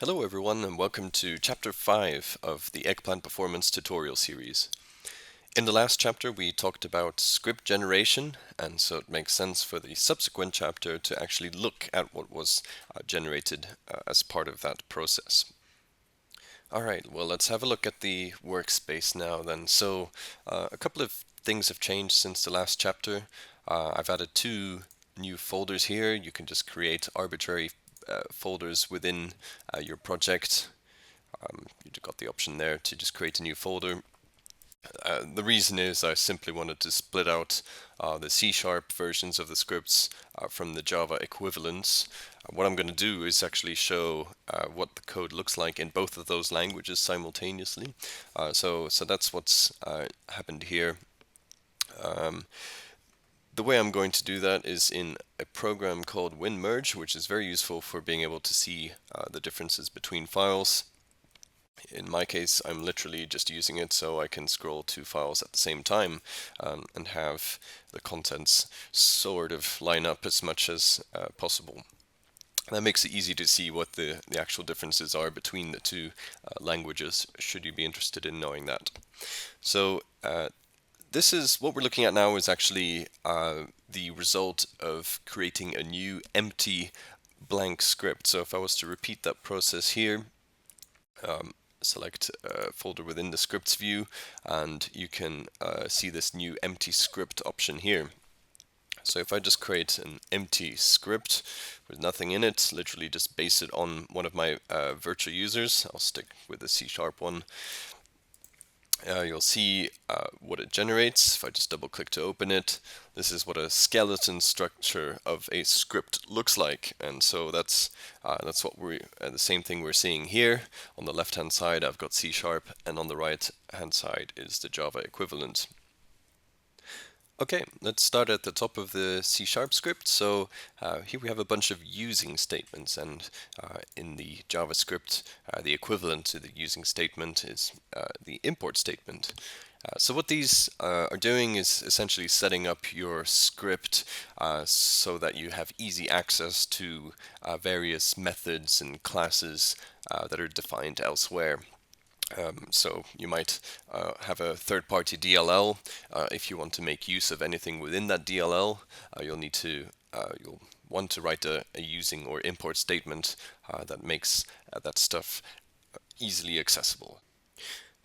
Hello everyone and welcome to Chapter 5 of the eggPlant Performance tutorial series. In the last chapter we talked about script generation, and so it makes sense for the subsequent chapter to actually look at what was generated as part of that process. Alright, well let's have a look at the workspace now then. So a couple of things have changed since the last chapter. I've added two new folders here. You can just create arbitrary folders within your project. You've got the option there to just create a new folder. The reason is I simply wanted to split out the C# versions of the scripts from the Java equivalents. What I'm going to do is actually show what the code looks like in both of those languages simultaneously. So that's what's happened here. The way I'm going to do that is in a program called WinMerge, which is very useful for being able to see the differences between files. In my case, I'm literally just using it so I can scroll two files at the same time and have the contents sort of line up as much as possible. That makes it easy to see what the actual differences are between the two languages, should you be interested in knowing that. So this is what we're looking at now is actually the result of creating a new empty blank script. So if I was to repeat that process here, select a folder within the scripts view, and you can see this new empty script option here. So if I just create an empty script with nothing in it, literally just base it on one of my virtual users, I'll stick with the C# one. You'll see what it generates. If I just double click to open it, this is what a skeleton structure of a script looks like, and so that's what we the same thing we're seeing here. On the left hand side I've got C#, and on the right hand side is the Java equivalent. Okay, let's start at the top of the C# script. So here we have a bunch of using statements, and in the JavaScript, the equivalent to the using statement is the import statement. So what these are doing is essentially setting up your script so that you have easy access to various methods and classes that are defined elsewhere. So you might have a third-party DLL. If you want to make use of anything within that DLL, you'll want to write a using or import statement that makes that stuff easily accessible.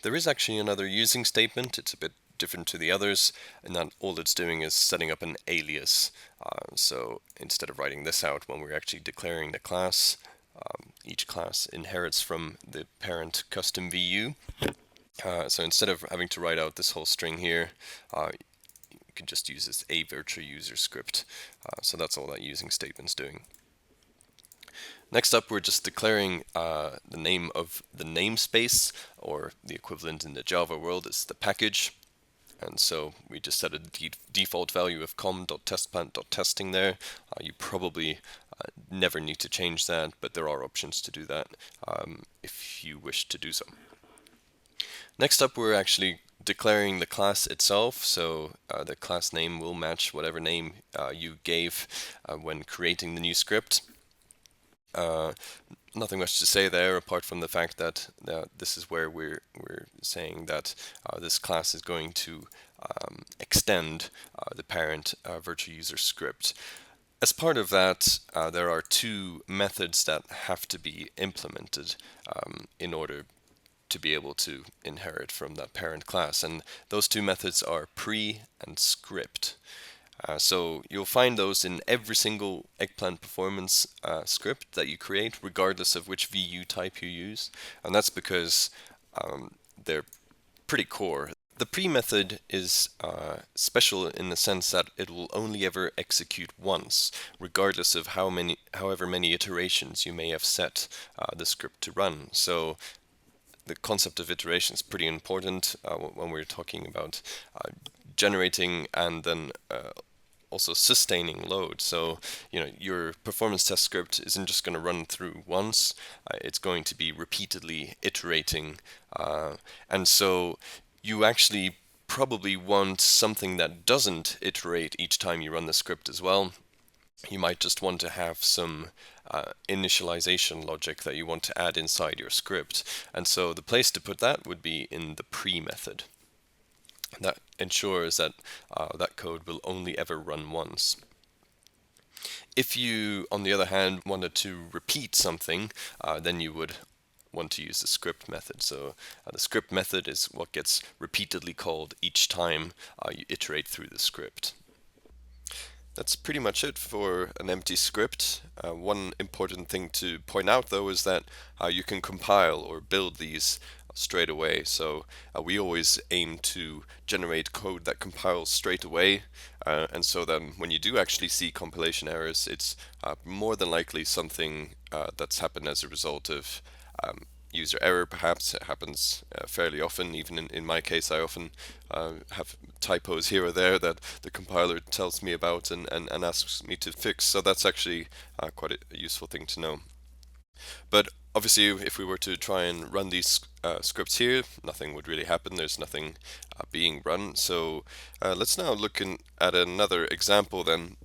There is actually another using statement. It's a bit different to the others, and that all it's doing is setting up an alias. So instead of writing this out when we're actually declaring the class, each class inherits from the parent custom VU. So instead of having to write out this whole string here, you can just use this a virtual user script. So that's all that using statement's doing. Next up, we're just declaring the name of the namespace, or the equivalent in the Java world is the package. And so we just set a default value of com.testplant.testing there. You probably never need to change that, but there are options to do that if you wish to do so. Next up, we're actually declaring the class itself. So the class name will match whatever name you gave when creating the new script. Nothing much to say there apart from the fact that this is where we're saying that this class is going to extend the parent virtual user script. As part of that, there are two methods that have to be implemented in order to be able to inherit from that parent class, and those two methods are pre and script. So you'll find those in every single eggPlant performance script that you create, regardless of which VU type you use, and that's because they're pretty core. The pre method is special in the sense that it will only ever execute once, regardless of however many iterations you may have set the script to run. So the concept of iteration is pretty important when we're talking about generating and then also sustaining load. So your performance test script isn't just going to run through once, it's going to be repeatedly iterating, and so you actually probably want something that doesn't iterate each time you run the script as well. You might just want to have some initialization logic that you want to add inside your script. And so the place to put that would be in the pre method. That ensures that that code will only ever run once. If you, on the other hand, wanted to repeat something, then you would want to use the script method. So the script method is what gets repeatedly called each time you iterate through the script. That's pretty much it for an empty script. One important thing to point out though is that you can compile or build these straight away. So we always aim to generate code that compiles straight away, and so then when you do actually see compilation errors, it's more than likely something that's happened as a result of user error. Perhaps it happens fairly often. Even in my case, I often have typos here or there that the compiler tells me about and asks me to fix. So that's actually quite a useful thing to know. But obviously, if we were to try and run these scripts here, nothing would really happen. There's nothing being run. So let's now look at another example then.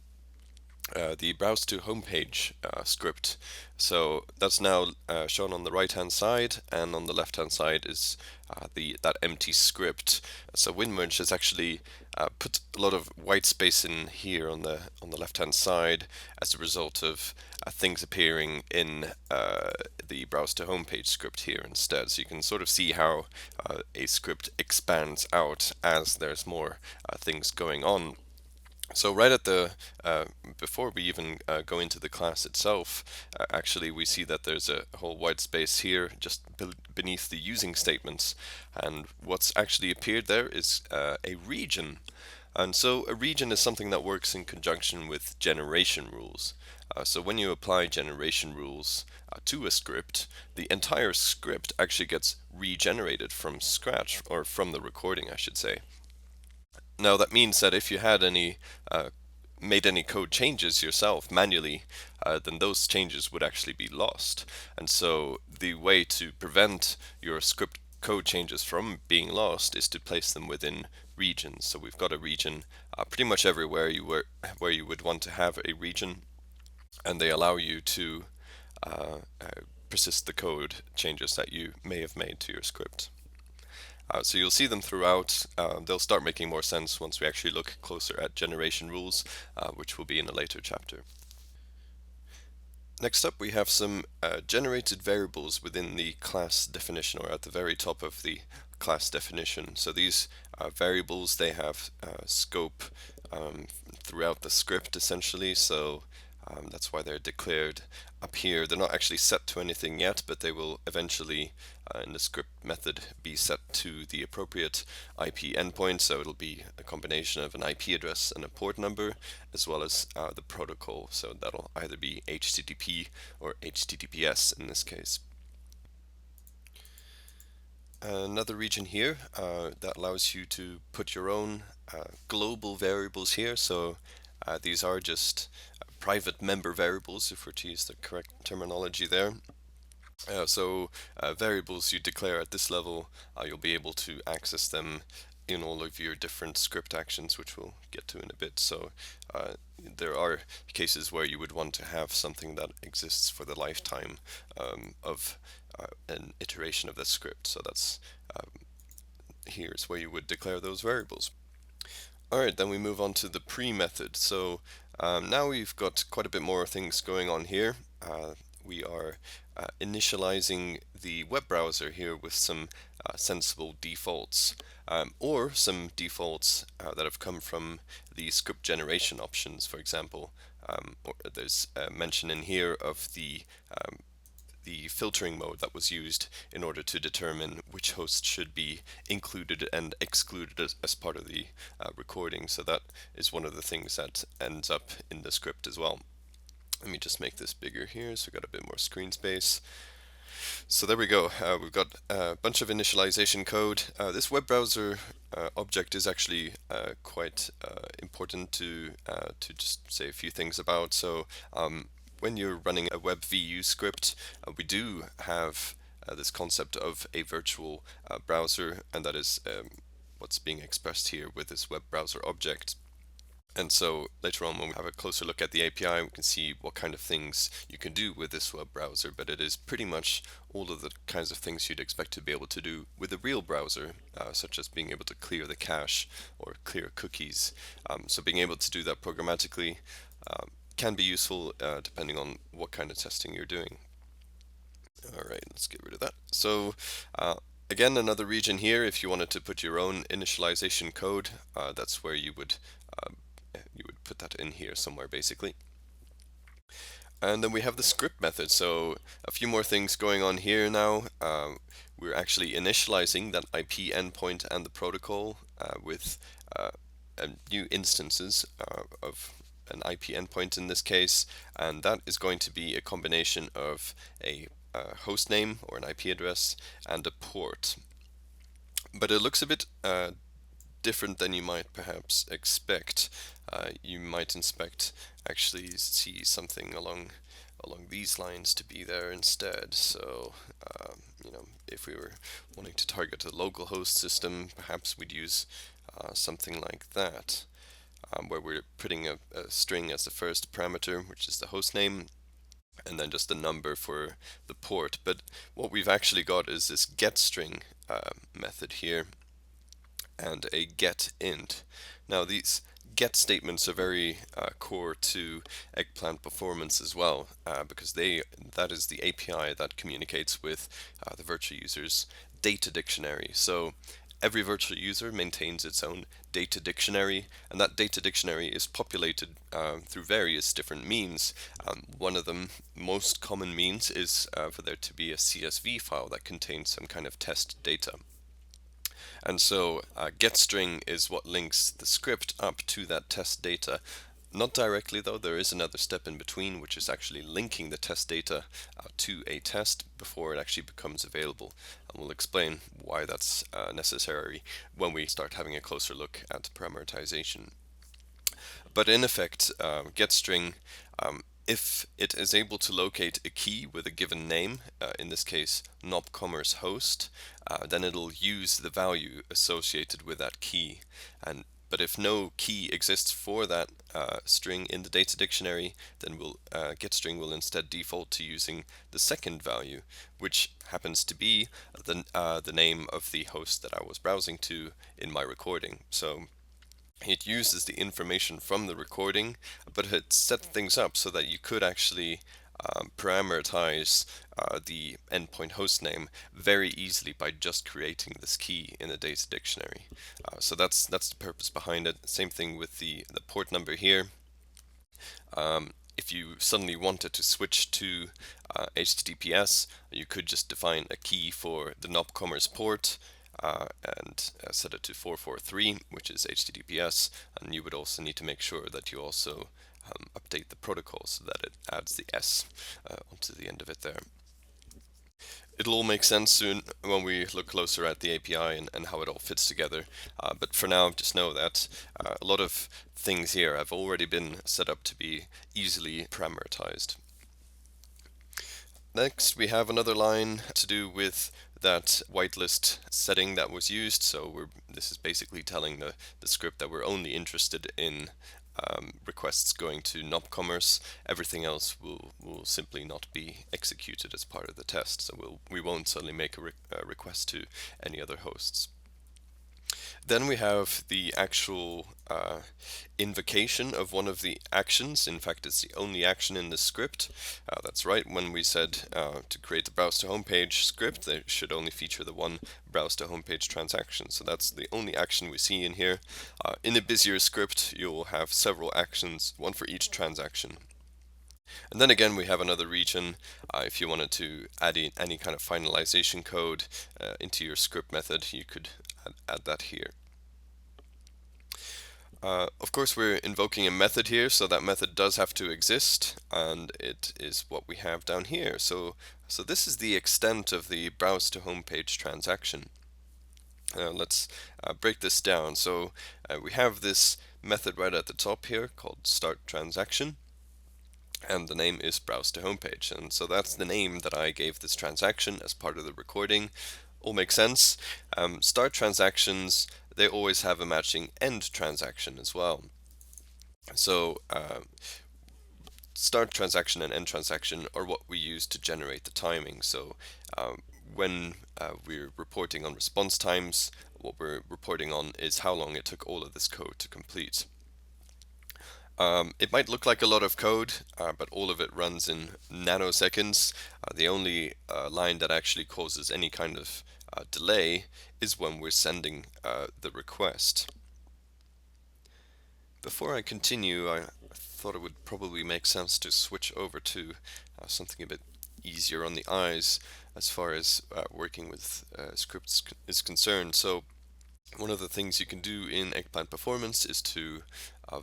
The browse to homepage script. So that's now shown on the right hand side, and on the left hand side is that empty script. So WinMerge has actually put a lot of white space in here on the left hand side as a result of things appearing in the browse to homepage script here instead. So you can sort of see how a script expands out as there's more things going on. So right at the before we even go into the class itself, actually we see that there's a whole white space here just beneath the using statements, and what's actually appeared there is a region. And so a region is something that works in conjunction with generation rules. So when you apply generation rules to a script, the entire script actually gets regenerated from scratch, or from the recording, I should say. Now that means that if you had made any code changes yourself manually, then those changes would actually be lost. And so the way to prevent your script code changes from being lost is to place them within regions. So we've got a region pretty much everywhere where you would want to have a region, and they allow you to persist the code changes that you may have made to your script. So you'll see them throughout. They'll start making more sense once we actually look closer at generation rules, which will be in a later chapter. Next up, we have some generated variables within the class definition, or at the very top of the class definition. So these variables, they have scope throughout the script essentially. So that's why they're declared up here. They're not actually set to anything yet, but they will eventually in the script method be set to the appropriate IP endpoint. So it'll be a combination of an IP address and a port number, as well as the protocol. So that'll either be HTTP or HTTPS in this case. Another region here that allows you to put your own global variables here. So these are just private member variables, if we're to use the correct terminology there. So variables you declare at this level, you'll be able to access them in all of your different script actions, which we'll get to in a bit. So there are cases where you would want to have something that exists for the lifetime of an iteration of the script. So that's here's where you would declare those variables. Alright, then we move on to the pre method. So now we've got quite a bit more things going on here. We are initializing the web browser here with some sensible defaults, or some defaults that have come from the script generation options, for example. There's a mention in here of the filtering mode that was used in order to determine which hosts should be included and excluded as part of the recording. So that is one of the things that ends up in the script as well. Let me just make this bigger here so we've got a bit more screen space. So there we go. We've got a bunch of initialization code. This web browser object is actually quite important to just say a few things about. So when you're running a WebVU script, we do have this concept of a virtual browser, and that is what's being expressed here with this web browser object. And so later on, when we have a closer look at the API, we can see what kind of things you can do with this web browser. But it is pretty much all of the kinds of things you'd expect to be able to do with a real browser, such as being able to clear the cache or clear cookies. So being able to do that programmatically can be useful depending on what kind of testing you're doing. All right, let's get rid of that. So again, another region here, if you wanted to put your own initialization code, that's where you would put that in here somewhere basically. And then we have the script method. So a few more things going on here now. We're actually initializing that IP endpoint and the protocol with new instances of an IP endpoint in this case, and that is going to be a combination of a host name or an IP address and a port. But it looks a bit different than you might perhaps expect. You might actually see something along these lines to be there instead. So if we were wanting to target a local host system, perhaps we'd use something like that, where we're putting a string as the first parameter, which is the host name, and then just the number for the port. But what we've actually got is this getString method here and a getInt. Now these get statements are very core to eggPlant performance as well, because that is the API that communicates with the virtual user's data dictionary. So every virtual user maintains its own data dictionary, and that data dictionary is populated through various different means. One of the most common means is for there to be a CSV file that contains some kind of test data. And so getString is what links the script up to that test data. Not directly though, there is another step in between, which is actually linking the test data to a test before it actually becomes available. And we'll explain why that's necessary when we start having a closer look at parameterization. But in effect, getString, if it is able to locate a key with a given name, in this case nopcommerce host, then it'll use the value associated with that key. But if no key exists for that string in the data dictionary, then getString will instead default to using the second value, which happens to be the name of the host that I was browsing to in my recording. So it uses the information from the recording, but it set things up so that you could actually parameterize the endpoint host name very easily by just creating this key in the data dictionary. So that's the purpose behind it. Same thing with the port number here. If you suddenly wanted to switch to HTTPS, you could just define a key for the nopcommerce port and set it to 443, which is HTTPS, and you would also need to make sure that you also update the protocol so that it adds the S onto the end of it there. It'll all make sense soon when we look closer at the API and how it all fits together. But for now, just know that a lot of things here have already been set up to be easily parameterized. Next, we have another line to do with that whitelist setting that was used. So this is basically telling the script that we're only interested in requests going to nopcommerce. Everything else will simply not be executed as part of the test. So we won't suddenly make a request to any other hosts. Then we have the actual invocation of one of the actions. In fact, it's the only action in the script. That's right, when we said to create the browse to homepage script, they should only feature the one browse to homepage transaction. So that's the only action we see in here. In a busier script, you'll have several actions, one for each transaction. And then again, we have another region. If you wanted to add in any kind of finalization code into your script method, you could add that here. Of course, we're invoking a method here, so that method does have to exist, and it is what we have down here. So this is the extent of the browse to homepage transaction. Let's break this down. So we have this method right at the top here called StartTransaction, and the name is browse to homepage, and so that's the name that I gave this transaction as part of the recording. All makes sense. Start transactions, they always have a matching end transaction as well. So start transaction and end transaction are what we use to generate the timing. So when we're reporting on response times, what we're reporting on is how long it took all of this code to complete. It might look like a lot of code, but all of it runs in nanoseconds. The only line that actually causes any kind of delay is when we're sending the request. Before I continue, I thought it would probably make sense to switch over to something a bit easier on the eyes as far as working with scripts is concerned. So one of the things you can do in eggPlant Performance is to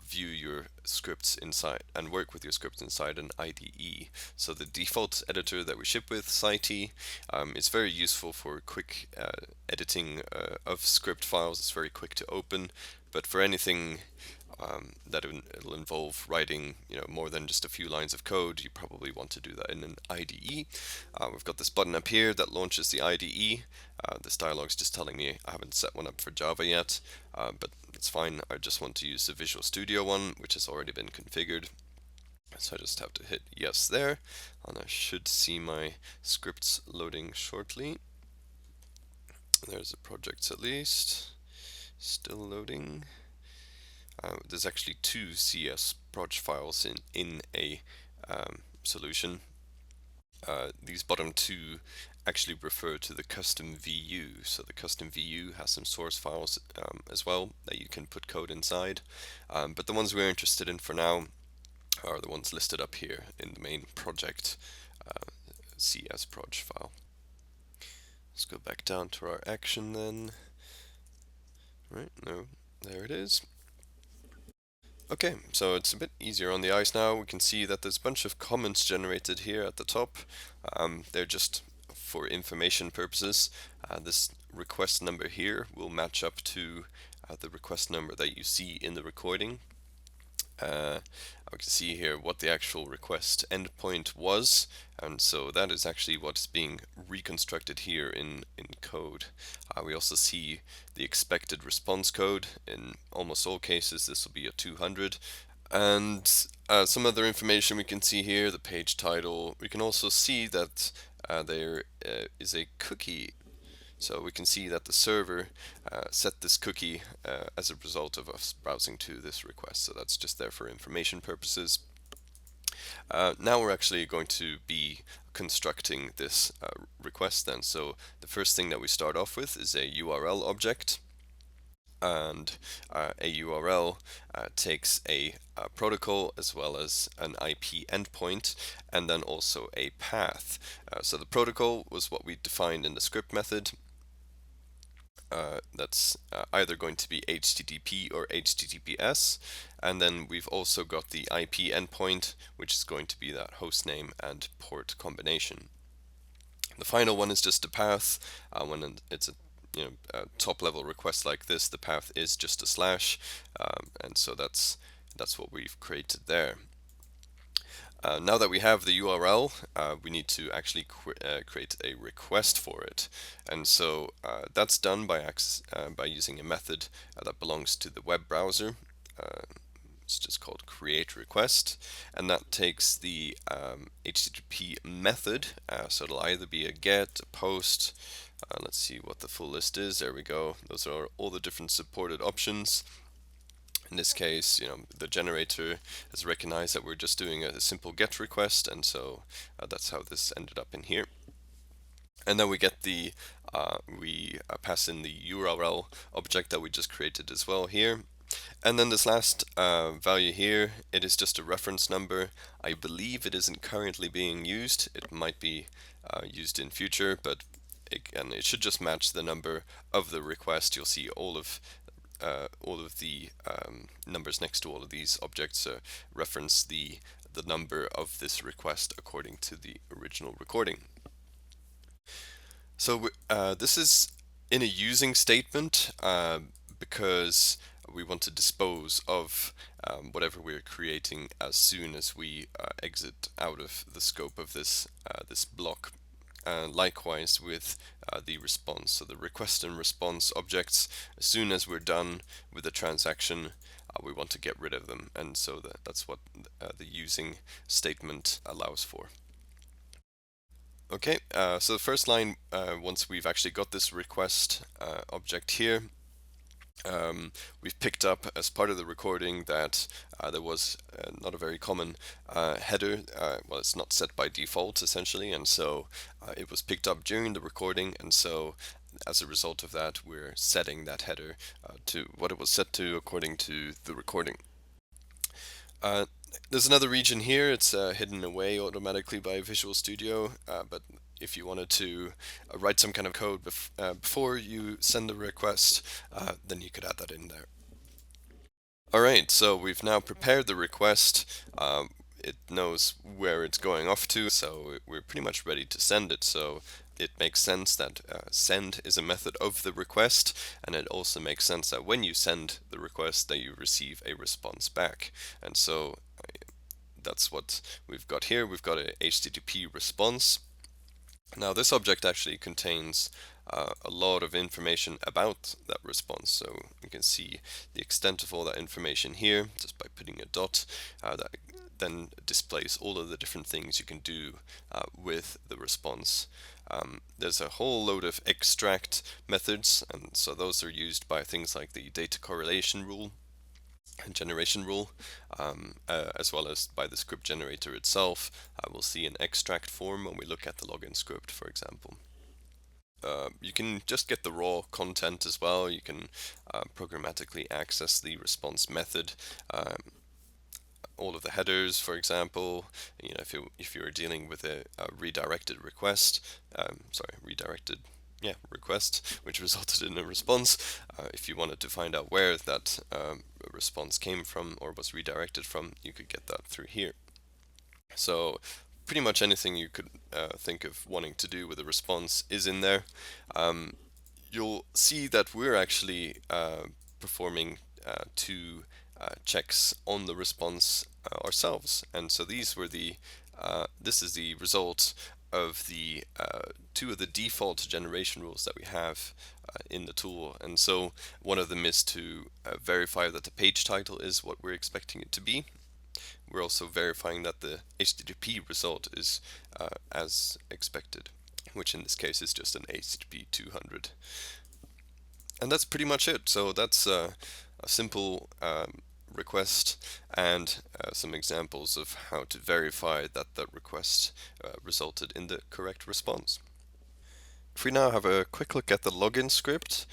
view your scripts inside and work with your scripts inside an IDE. So the default editor that we ship with, Site, is very useful for quick editing of script files. It's very quick to open, but for anything that it'll involve writing, more than just a few lines of code, you probably want to do that in an IDE. We've got this button up here that launches the IDE. This dialog is just telling me I haven't set one up for Java yet, but it's fine. I just want to use the Visual Studio one, which has already been configured. So I just have to hit yes there, and I should see my scripts loading shortly. There's the projects at least. Still loading. There's actually two CS proj files in a solution. These bottom two actually refer to the custom VU. So the custom VU has some source files as well that you can put code inside. But the ones we're interested in for now are the ones listed up here in the main project CS proj file. Let's go back down to our action then. Right, no, there it is. Okay, so it's a bit easier on the eyes now. We can see that there's a bunch of comments generated here at the top. They're just for information purposes. This request number here will match up to the request number that you see in the recording. We can see here what the actual request endpoint was, and so that is actually what's being reconstructed here in code. We also see the expected response code. In almost all cases this will be a 200, and some other information we can see here, the page title. We can also see that there is a cookie. So we can see that the server set this cookie as a result of us browsing to this request. So that's just there for information purposes. Now we're actually going to be constructing this request then. So the first thing that we start off with is a URL object. And a URL takes a protocol as well as an IP endpoint, and then also a path. So the protocol was what we defined in the script method. That's either going to be HTTP or HTTPS, and then we've also got the IP endpoint, which is going to be that host name and port combination. The final one is just a path. When it's a top level request like this, the path is just a slash, and so that's what we've created there. Now that we have the URL, we need to actually create a request for it, and so that's done by using a method that belongs to the web browser. It's just called create request, and that takes the HTTP method. So it'll either be a get, a post. Let's see what the full list is. There we go. Those are all the different supported options. In this case, the generator has recognized that we're just doing a simple GET request, and so that's how this ended up in here. And then we get the we pass in the URL object that we just created as well here. And then this last value here, it is just a reference number. I believe it isn't currently being used. It might be used in future, but again, it should just match the number of the request. You'll see all of the numbers next to all of these objects reference the number of this request according to the original recording. So this is in a using statement because we want to dispose of whatever we're creating as soon as we exit out of the scope of this block. Likewise with the response, so the request and response objects, as soon as we're done with the transaction, we want to get rid of them, and so that's what the using statement allows for. Okay, so the first line, once we've actually got this request object here, we've picked up as part of the recording that there was not a very common header. Well, it's not set by default essentially, and so it was picked up during the recording, and so as a result of that, we're setting that header to what it was set to according to the recording. There's another region here. It's hidden away automatically by Visual Studio, but if you wanted to write some kind of code before you send the request, then you could add that in there. Alright, so we've now prepared the request. It knows where it's going off to, so we're pretty much ready to send it. So it makes sense that send is a method of the request, and it also makes sense that when you send the request that you receive a response back. And so that's what we've got here. We've got a HTTP response. Now this object actually contains a lot of information about that response, so you can see the extent of all that information here just by putting a dot. That then displays all of the different things you can do with the response. There's a whole load of extract methods, and so those are used by things like the data correlation rule and generation rule, as well as by the script generator itself. We'll see an extract form when we look at the login script, for example. You can just get the raw content as well. You can programmatically access the response method, all of the headers, for example. You know, if you're dealing with a redirected request, request, which resulted in a response. If you wanted to find out where that response came from or was redirected from, you could get that through here. So pretty much anything you could think of wanting to do with a response is in there. You'll see that we're actually performing two checks on the response ourselves, and so these were this is the result of the two of the default generation rules that we have in the tool. And so one of them is to verify that the page title is what we're expecting it to be. We're also verifying that the HTTP result is as expected, which in this case is just an HTTP 200. And that's pretty much it. So that's a simple request and some examples of how to verify that the request resulted in the correct response. If we now have a quick look at the login script,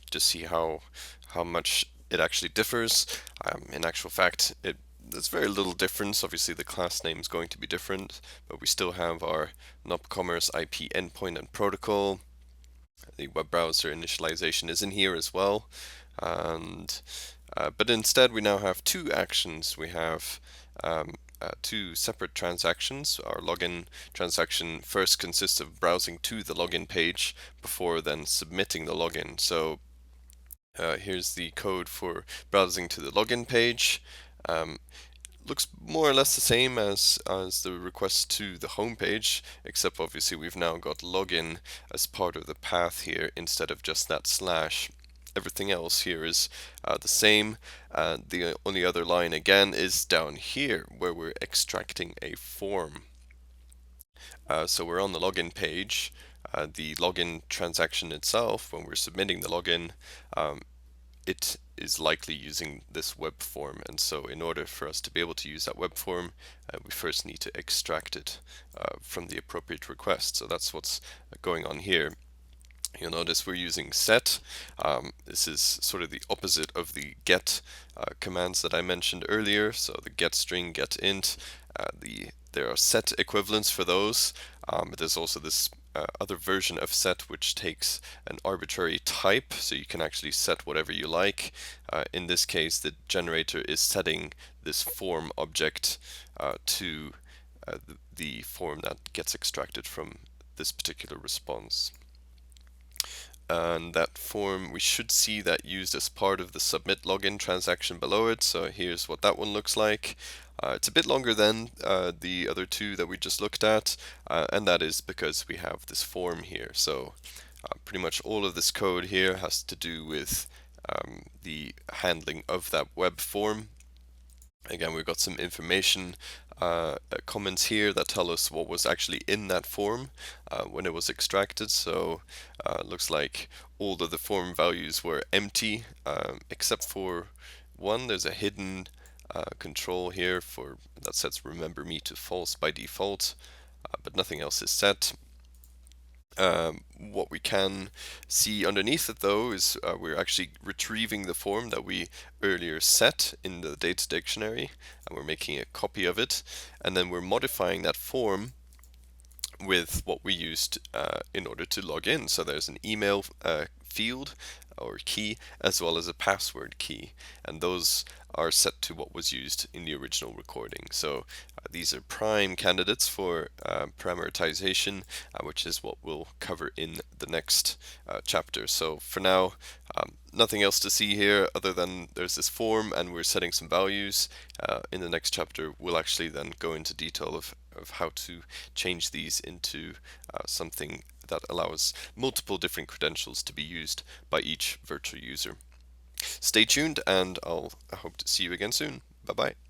to see how much it actually differs. In actual fact, there's very little difference. Obviously the class name is going to be different, but we still have our nopCommerce IP endpoint and protocol. The web browser initialization is in here as well, and but instead we now have two actions. We have two separate transactions. Our login transaction first consists of browsing to the login page before then submitting the login. So here's the code for browsing to the login page. Looks more or less the same as the request to the home page, except obviously we've now got login as part of the path here instead of just that slash. Everything else here is the same. The only other line again is down here where we're extracting a form. So we're on the login page. The login transaction itself, when we're submitting the login, it is likely using this web form, and so in order for us to be able to use that web form, we first need to extract it from the appropriate request. So that's what's going on here. You'll notice we're using set. This is sort of the opposite of the get commands that I mentioned earlier. So the get string, get int, there are set equivalents for those. But there's also this other version of set which takes an arbitrary type, so you can actually set whatever you like. In this case, the generator is setting this form object to the form that gets extracted from this particular response. And that form, we should see that used as part of the submit login transaction below it. So here's what that one looks like. It's a bit longer than the other two that we just looked at, and that is because we have this form here. So pretty much all of this code here has to do with the handling of that web form. Again, we've got some information comments here that tell us what was actually in that form when it was extracted. So it looks like all of the form values were empty except for one. There's a hidden control here for that sets remember me to false by default, but nothing else is set. What we can see underneath it though is we're actually retrieving the form that we earlier set in the data dictionary, and we're making a copy of it, and then we're modifying that form with what we used in order to log in. So there's an email field or key as well as a password key, and those are set to what was used in the original recording. So these are prime candidates for parameterization, which is what we'll cover in the next chapter. So for now, nothing else to see here other than there's this form and we're setting some values. In the next chapter, we'll actually then go into detail of how to change these into something that allows multiple different credentials to be used by each virtual user. Stay tuned, and I hope to see you again soon. Bye bye.